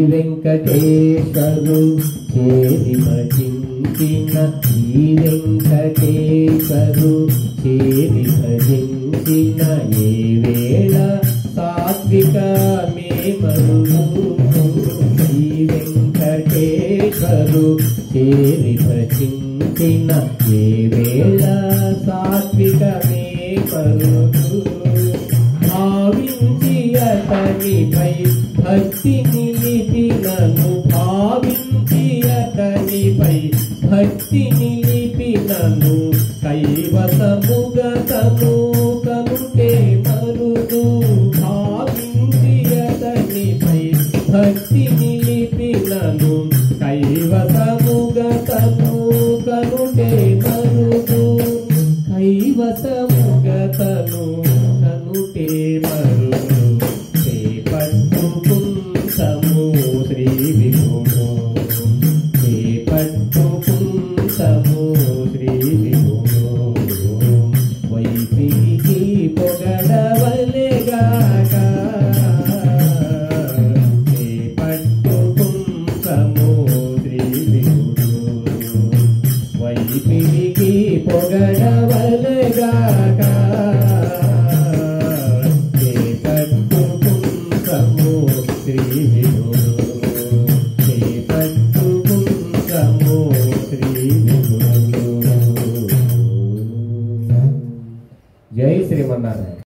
వెంకటేశ్వరు చేరి భజించిన శ్రీ వెంకటేశ్వరు చేరి భజించిన ఏ వేళ సాత్విక మేమరులు శ్రీ వెంకటేశ్వరు చేరి భజించిన ఏ వేళ సాత్విక మేమరులు భావించి అతనిపై భక్తి నిలిపినను భావించి అతనిపై భక్తి నిలిపినను కైవసముగతము కనుటే మరుదు భావించి అతనిపై భక్తి నిలిపినను కైవసముగతము కనుటే మరుదు కైవసముగతను కనుటే మరుదు పట్టుకుంటము శ్రీ విభుడు పట్టుకుంటము శ్రీ విభుడు వైపికి పొగడవలెగాక పట్టుకుంటము శ్రీ విభుడు వైపికి పొగడవలెగాక Sri